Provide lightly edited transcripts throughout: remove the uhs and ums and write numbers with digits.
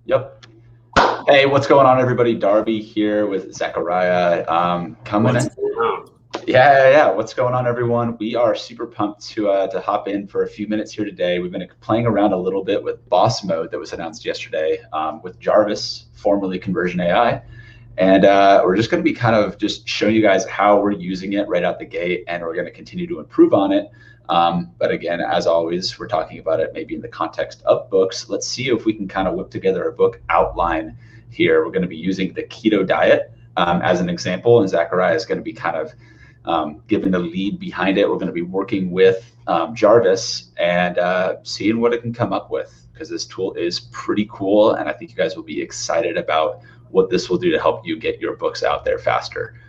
Yep. Hey, what's going on, everybody? Darby here with Zachariah. Coming in. Yeah. What's going on, everyone? We are super pumped to hop in for a few minutes here today. We've been playing around a little bit with boss mode that was announced yesterday with Jarvis, formerly Conversion AI. And we're just going to be kind of just showing you guys how we're using it right out the gate, and we're going to continue to improve on it. But again, as always, we're talking about it maybe in the context of books. Let's see if we can kind of whip together a book outline here. We're going to be using the keto diet as an example, and Zachariah is going to be kind of giving the lead behind it. We're going to be working with Jarvis and seeing what it can come up with, because this tool is pretty cool, and I think you guys will be excited about what this will do to help you get your books out there faster.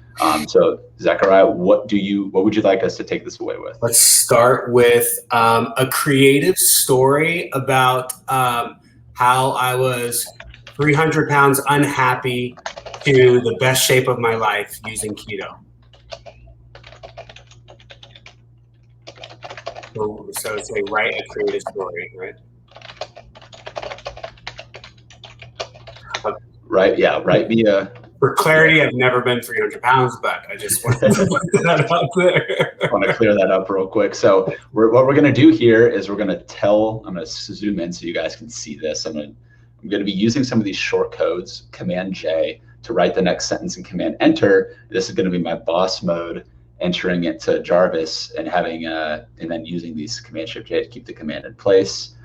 So Zachariah, what would you like us to take this away with? Let's start with a creative story about how I was 300 pounds unhappy to the best shape of my life using keto. So it's a write a creative story, right? Right, yeah, write me a... For clarity, I've never been 300 pounds, but I just wanted to put that out there. I want to clear that up real quick. So what we're going to do here is we're going to I'm going to zoom in so you guys can see this. I'm going to be using some of these short codes, Command J, to write the next sentence and Command Enter. This is going to be my boss mode, entering it to Jarvis and having and then using these Command Shift J to keep the command in place.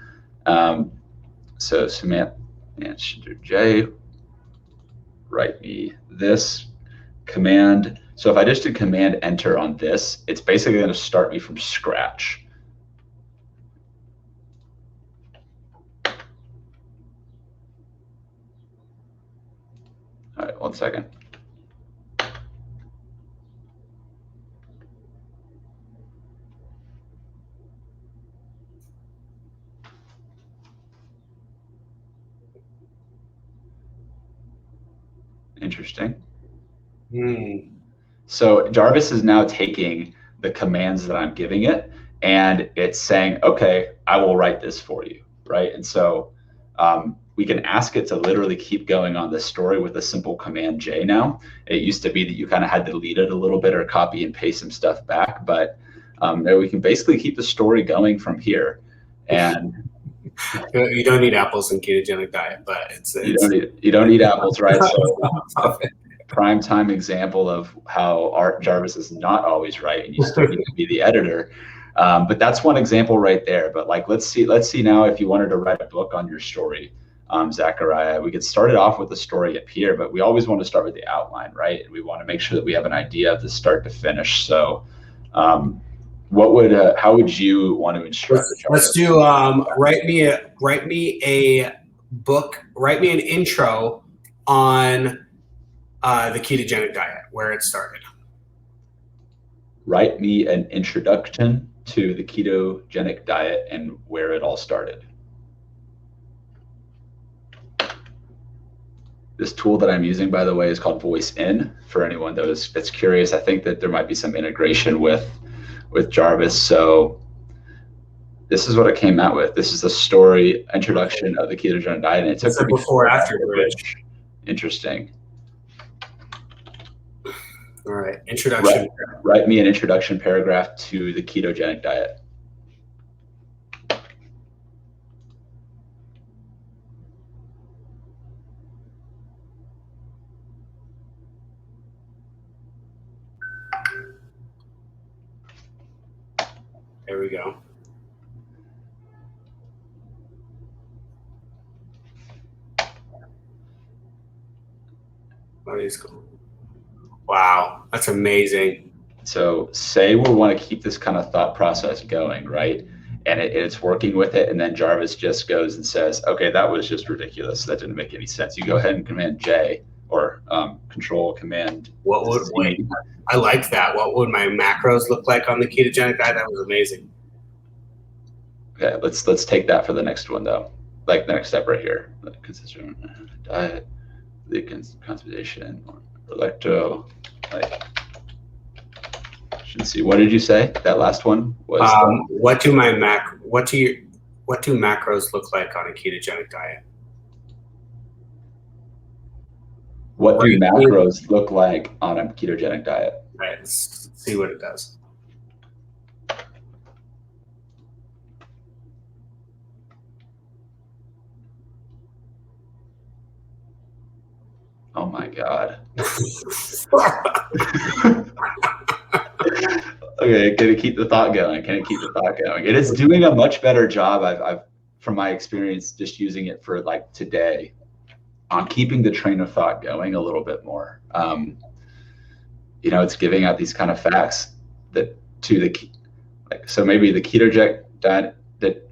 So Command Shift J, write me this command. So if I just do Command Enter on this, it's basically going to start me from scratch. All right, 1 second. Interesting. So Jarvis is now taking the commands that I'm giving it, and it's saying, okay, I will write this for you, right? And so we can ask it to literally keep going on this story with a simple Command J now. It used to be that you kind of had to lead it a little bit or copy and paste some stuff back, but we can basically keep the story going from here. And you don't need apples in ketogenic diet, but you don't need apples, right? So prime time example of how Jarvis is not always right, and you still need to be the editor. But that's one example right there. But like, let's see now if you wanted to write a book on your story, Zachariah, we could start it off with the story up here, but we always want to start with the outline, right? And we want to make sure that we have an idea of the start to finish. So how would you want to instruct the Jarvis? Let's do write me a book, write me an intro on the ketogenic diet, where it started. Write me an introduction to the ketogenic diet and where it all started. This tool that I'm using, by the way, is called Voice In. For anyone that's curious, I think that there might be some integration with Jarvis. So this is what it came out with. This is the story introduction of the ketogenic diet, and it took before after bridge. Interesting. All right, introduction. Write me an introduction paragraph to the ketogenic diet. There we go. What is cool? Wow, that's amazing. So say we want to keep this kind of thought process going, right? And it's working with it, and then Jarvis just goes and says, okay, that was just ridiculous. That didn't make any sense. You go ahead and Command J or Control Command. I like that. What would my macros look like on the ketogenic diet? That was amazing. Okay, let's take that for the next one though. Like the next step right here. Consistent diet, the conservation, electro, like. Should see. What did you say? That last one was. What do macros look like on a ketogenic diet? What do macros look like on a ketogenic diet? Right, let's see what it does. Oh my God. Okay, can it keep the thought going? Can it keep the thought going? It is doing a much better job. I've from my experience, just using it for like today, on keeping the train of thought going a little bit more. You know, it's giving out these kind of facts that to the like. So maybe the ketogenic diet that.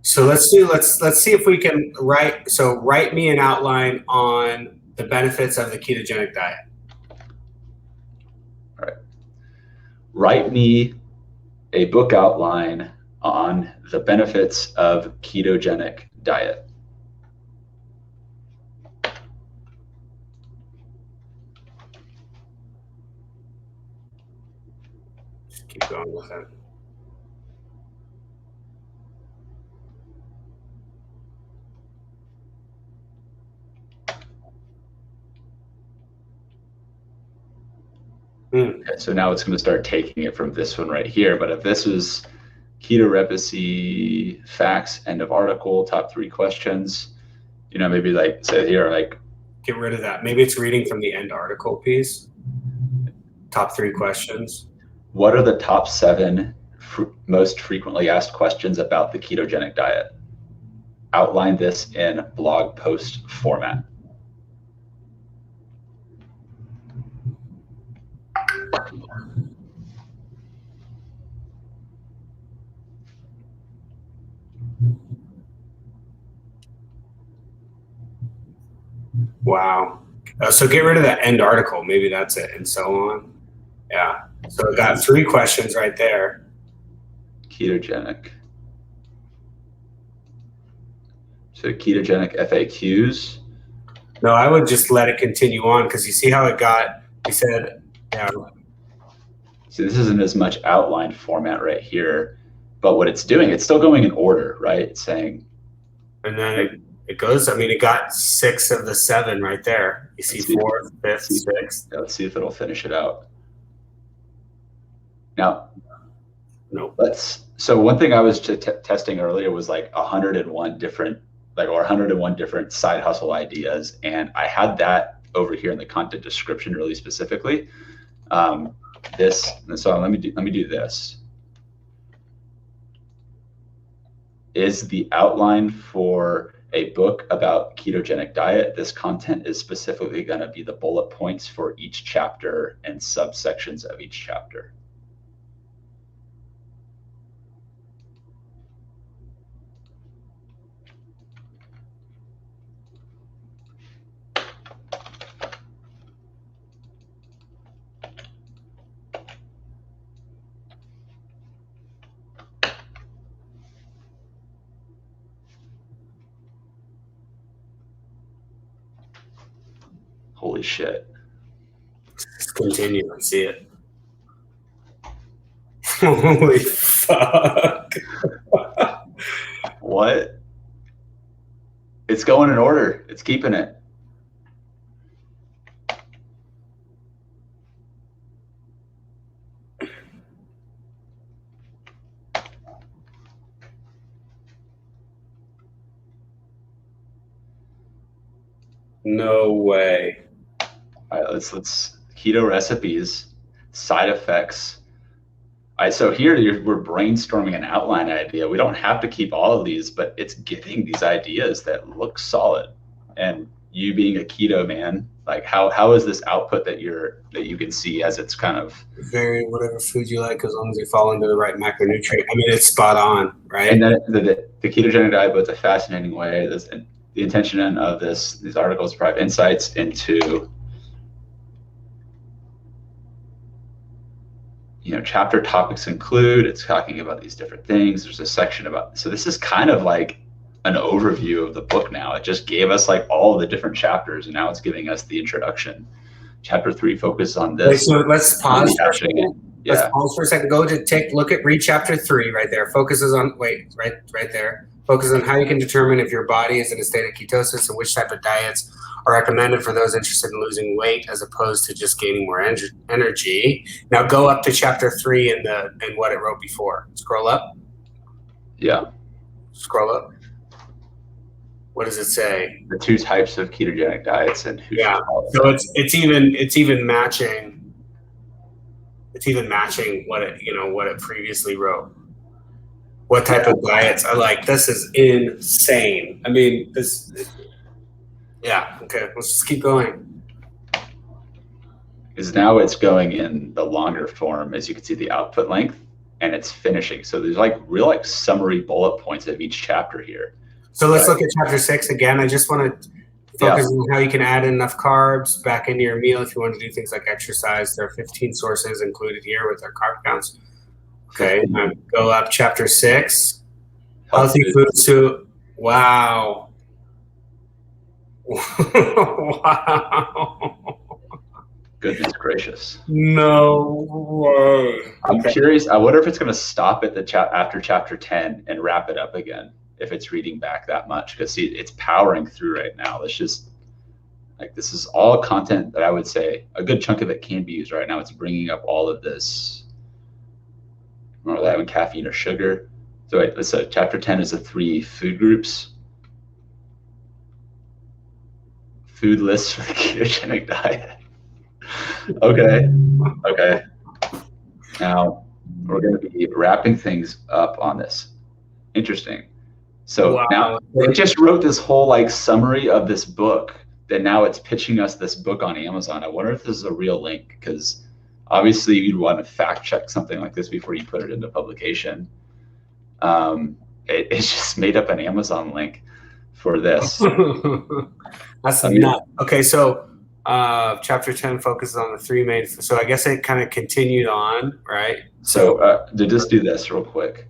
So let's see if we can write. So write me an outline on the benefits of the ketogenic diet. All right. Write me a book outline on the benefits of ketogenic diet. Just keep going with it. Okay, so now it's going to start taking it from this one right here. But if this was keto repacy facts, end of article, top 3 questions, you know, maybe like say here, like get rid of that. Maybe it's reading from the end article piece. Top 3 questions. What are the top 7 most frequently asked questions about the ketogenic diet? Outline this in blog post format. Wow. So get rid of that end article. Maybe that's it, and so on. Yeah. So I got 3 questions right there. Ketogenic. So ketogenic FAQs. No, I would just let it continue on, because you see how it got. He said, yeah. See, this isn't as much outlined format right here, but what it's doing, it's still going in order, right? It's saying. And then it goes. I mean, it got 6 of the 7 right there. You see 4th, 5th, 6th. Let's see if it'll finish it out. Now, no. So one thing I was testing earlier was like 101 different, or 101 different side hustle ideas, and I had that over here in the content description really specifically. So let me do this. Is the outline for a book about ketogenic diet. This content is specifically going to be the bullet points for each chapter and subsections of each chapter. Holy shit. Let's continue and see it. Holy fuck. What? It's going in order. It's keeping it. No way. All right, let's keto recipes, side effects. All right, so here we're brainstorming an outline idea. We don't have to keep all of these, but it's giving these ideas that look solid. And you being a keto man, like how is this output that you can see as it's kind of vary whatever food you like, as long as you fall into the right macronutrient. I mean, it's spot on, right? And then the ketogenic diet, but it's a fascinating way. The intention of these articles provide insights into, chapter topics include, it's talking about these different things. There's a section about, so this is kind of like an overview of the book now. It just gave us like all of the different chapters, and now it's giving us the introduction. Chapter 3 focuses on this. Wait, so let's pause for a second. Yeah. Let's pause for a second. Read chapter 3 right there. Focuses on, right there. Focus on how you can determine if your body is in a state of ketosis and which type of diets are recommended for those interested in losing weight as opposed to just gaining more energy. Now go up to chapter 3 in what it wrote before. Scroll up. Yeah. Scroll up. What does it say? The 2 types of ketogenic diets and who yeah. So it's even matching. It's even matching what it previously wrote. What type of diets are like? This is insane. I mean, yeah. Okay, let's just keep going. Because now it's going in the longer form, as you can see the output length, and it's finishing. So there's like real summary bullet points of each chapter here. So let's look at chapter 6 again. I just want to focus on how you can add enough carbs back into your meal if you want to do things like exercise. There are 15 sources included here with their carb counts. Okay, now go up chapter 6. Healthy foods to wow. Wow. Goodness gracious. No way. I'm curious. I wonder if it's going to stop at after chapter 10 and wrap it up again if it's reading back that much. Because see, it's powering through right now. Let's just this is all content that I would say a good chunk of it can be used right now. It's bringing up all of this. Remember that having caffeine or sugar. So wait, let's say chapter 10 is the 3 food groups. Food lists for the ketogenic diet. Okay. Now we're going to be wrapping things up on this. Interesting. So now it just wrote this whole summary of this book. That now it's pitching us this book on Amazon. I wonder if this is a real link, because obviously you'd want to fact check something like this before you put it into publication. It's just made up an Amazon link for this. That's nuts. Okay, so chapter 10 focuses on the 3 main. So I guess it kind of continued on, right? So to just do this real quick.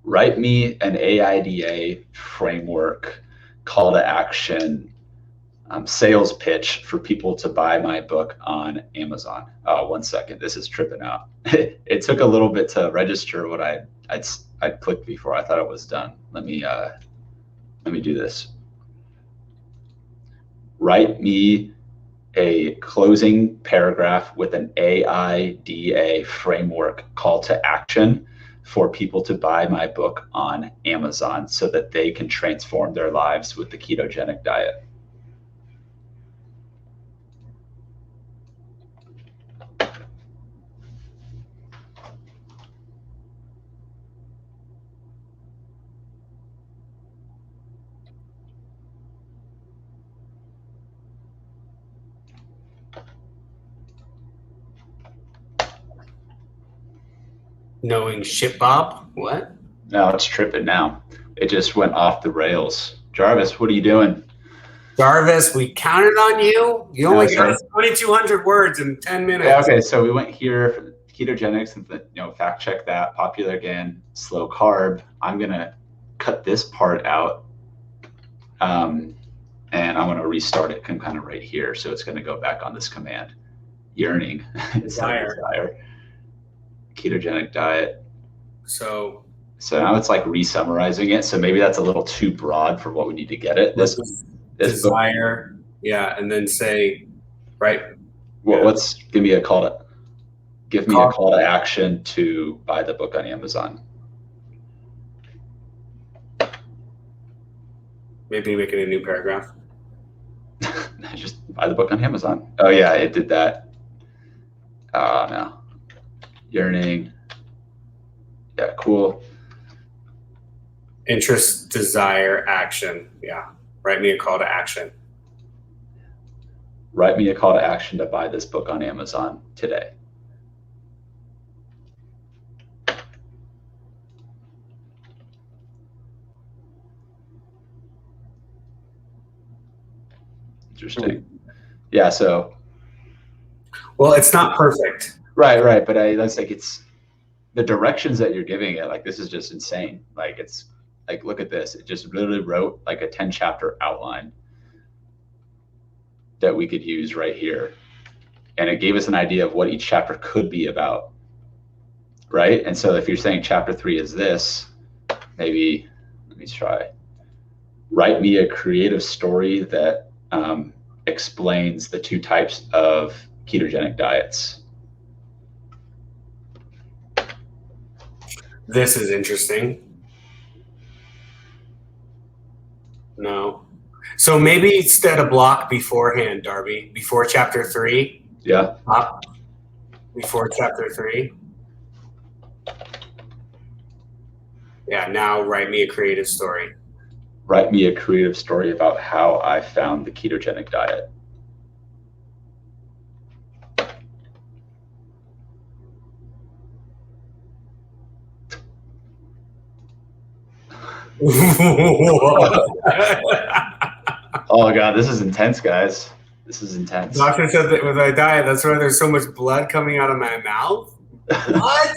Write me an AIDA framework, call to action, sales pitch for people to buy my book on Amazon. Oh, 1 second, this is tripping out. It took a little bit to register what I'd clicked before. I thought it was done. Let me do this. Write me a closing paragraph with an AIDA framework call to action for people to buy my book on Amazon so that they can transform their lives with the ketogenic diet. Knowing shit, Bob? What? No, it's tripping now. It just went off the rails. Jarvis, what are you doing? Jarvis, we counted on you. You only got 2,200 words in 10 minutes. Yeah, okay, so we went here for ketogenics and fact check that. Popular again, slow carb. I'm gonna cut this part out, and I'm gonna restart it kind of right here. So it's gonna go back on this command. Yearning. Desire. Ketogenic diet. So now it's re-summarizing it. So maybe that's a little too broad for what we need to get it. This desire, book. Yeah, and then say, right. Well, let's give me a call to action to buy the book on Amazon. Maybe make it a new paragraph. Just buy the book on Amazon. Oh yeah, it did that. No. Yearning. Yeah, cool. Interest, desire, action. Yeah. Write me a call to action. Write me a call to action to buy this book on Amazon today. Interesting. Yeah, so. Well, it's not perfect. Right. But that's it's the directions that you're giving it. This is just insane. It's look at this. It just literally wrote a 10-chapter outline that we could use right here. And it gave us an idea of what each chapter could be about. Right. And so if you're saying chapter 3 is this, maybe me try. Write me a creative story that explains the 2 types of ketogenic diets. This is interesting. No. So maybe instead of block beforehand, Darby, before chapter 3. Yeah. Before chapter 3. Yeah, now write me a creative story. Write me a creative story about how I found the ketogenic diet. Oh God, this is intense, guys. This is intense. Doctor said that with my diet, that's why there's so much blood coming out of my mouth. What?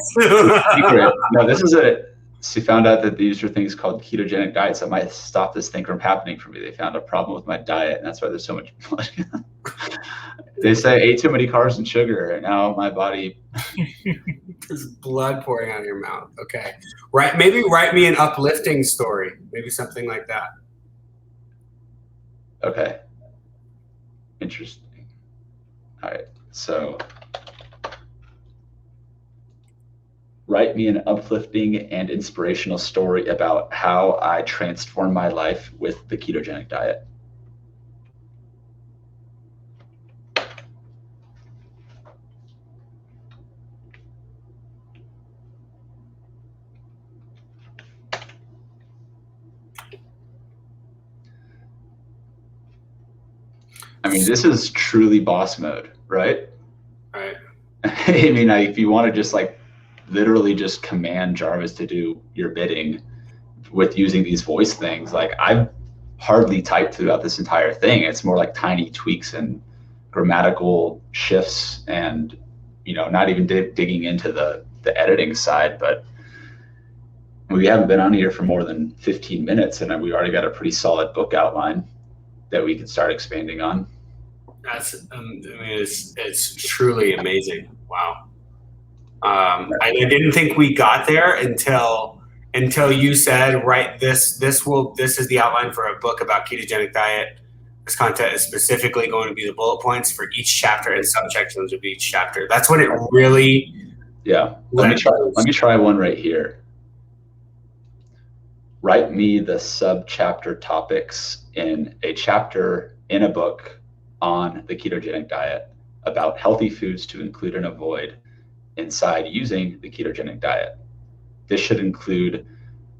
Secret. No, this is it. She found out that these are things called ketogenic diets that might stop this thing from happening for me. They found a problem with my diet, and that's why there's so much blood. They say I ate too many carbs and sugar, and now my body. There's blood pouring out of your mouth. Okay, right. Maybe write me an uplifting story. Maybe something like that. Okay. Interesting. All right. So, write me an uplifting and inspirational story about how I transformed my life with the ketogenic diet. I mean, this is truly boss mode, right? Right. I mean, if you want to just like literally just command Jarvis to do your bidding with using these voice things, like I've hardly typed throughout this entire thing. It's more like tiny tweaks and grammatical shifts, and not even digging into the editing side. But we haven't been on here for more than 15 minutes, and we already got a pretty solid book outline that we can start expanding on. That's, I mean, it's truly amazing. Wow. I didn't think we got there until you said, right, this is the outline for a book about ketogenic diet. This content is specifically going to be the bullet points for each chapter and subsections of each chapter. That's when it really. Yeah. Let me try one right here. Write me the sub-chapter topics in a chapter in a book on the ketogenic diet about healthy foods to include and avoid inside using the ketogenic diet. This should include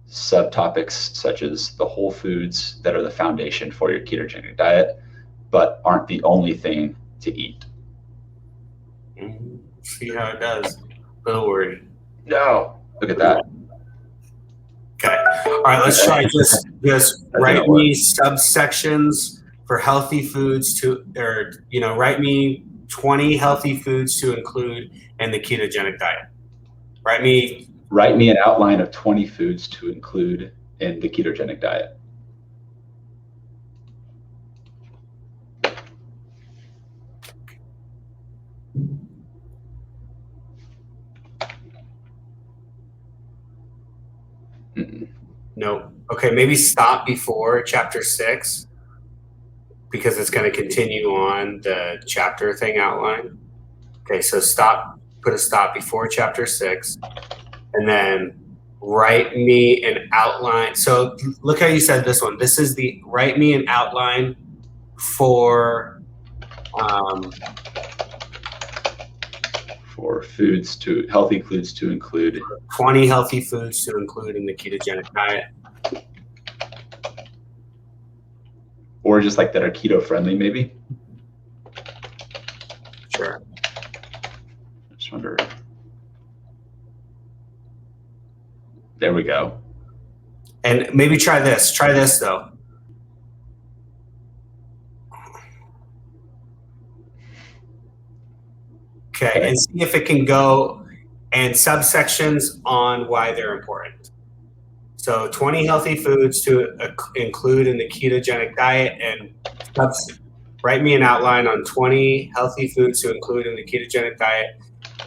subtopics such as the whole foods that are the foundation for your ketogenic diet, but aren't the only thing to eat. See how it does. Don't worry. No, look at that. Okay. All right. Let's try just write me subsections for healthy foods write me 20 healthy foods to include in the ketogenic diet. Write me an outline of 20 foods to include in the ketogenic diet. Nope. Okay, maybe stop before chapter 6 because it's going to continue on the chapter thing outline. Okay, so put a stop before chapter 6, and then write me an outline. So look how you said this one. This is the write me an outline for healthy foods to include. 20 healthy foods to include in the ketogenic diet. Or just like that are keto friendly, maybe. Sure. I just wonder. There we go. And maybe try this. Try this though. Okay, and see if it can go and subsections on why they're important. So 20 healthy foods to include in the ketogenic diet, and write me an outline on 20 healthy foods to include in the ketogenic diet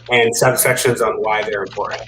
and subsections on why they're important.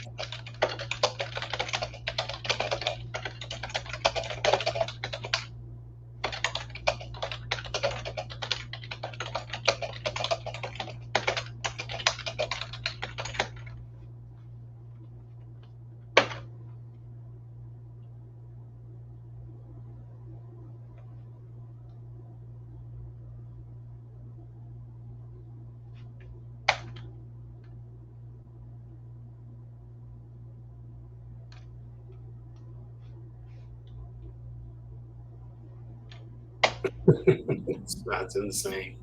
That's insane.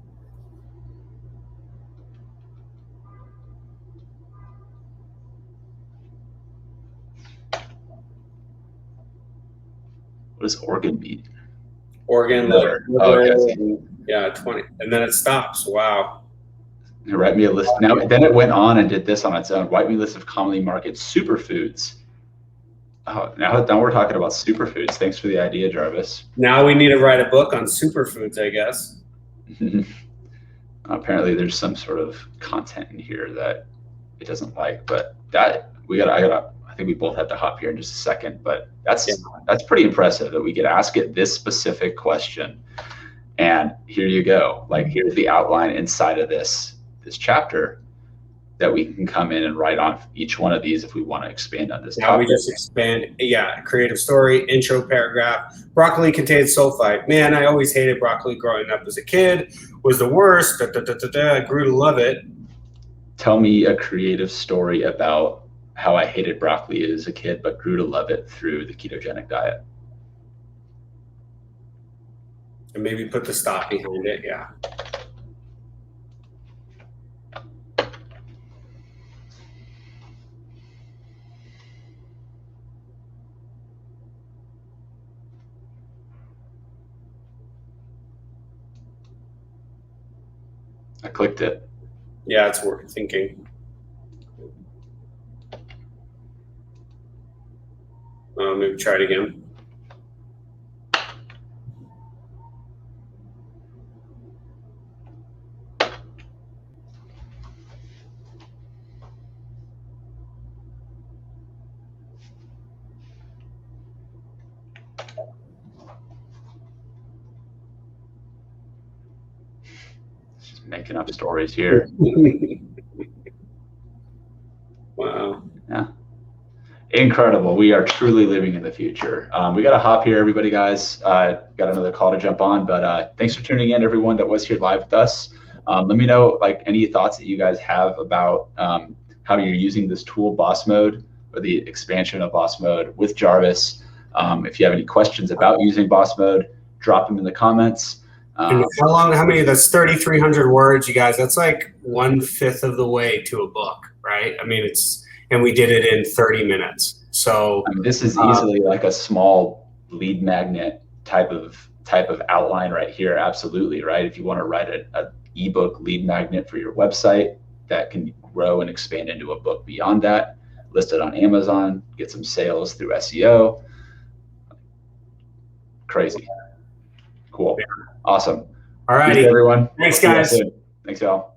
What does organ mean? Organ, Liver. Okay. Yeah, 20, and then it stops. Wow. Write me a list. Now, then it went on and did this on its own. Write me a list of commonly marketed superfoods. Oh, now we're talking about superfoods. Thanks for the idea, Jarvis. Now we need to write a book on superfoods, I guess. Apparently, there's some sort of content in here that it doesn't like, but that I think we both have to hop here in just a second. But that's pretty impressive that we could ask it this specific question, and here you go. Like, here's the outline inside of this chapter that we can come in and write on each one of these if we want to expand on this now topic. We just expand, creative story, intro paragraph. Broccoli contains sulfite. Man, I always hated broccoli growing up as a kid. Was the worst. I grew to love it. Tell me a creative story about how I hated broccoli as a kid, but grew to love it through the ketogenic diet. And maybe put the stop behind it, yeah. I clicked it. Yeah, it's worth thinking. Maybe try it again. Just making up stories here. Wow. Yeah. Incredible. We are truly living in the future. We got to hop here, everybody, guys. Got another call to jump on, but thanks for tuning in, everyone that was here live with us. Let me know any thoughts that you guys have about how you're using this tool, Boss Mode, or the expansion of Boss Mode with Jarvis. If you have any questions about using Boss Mode, drop them in the comments. How many? That's 3,300 words, you guys. That's like 1/5 of the way to a book, right? I mean, and we did it in 30 minutes. So this is easily like a small lead magnet type of outline right here. Absolutely, right? If you want to write an ebook lead magnet for your website that can grow and expand into a book beyond that, list it on Amazon, get some sales through SEO. Crazy. Cool. Awesome. All right, everyone. Thanks, guys. Thanks, y'all.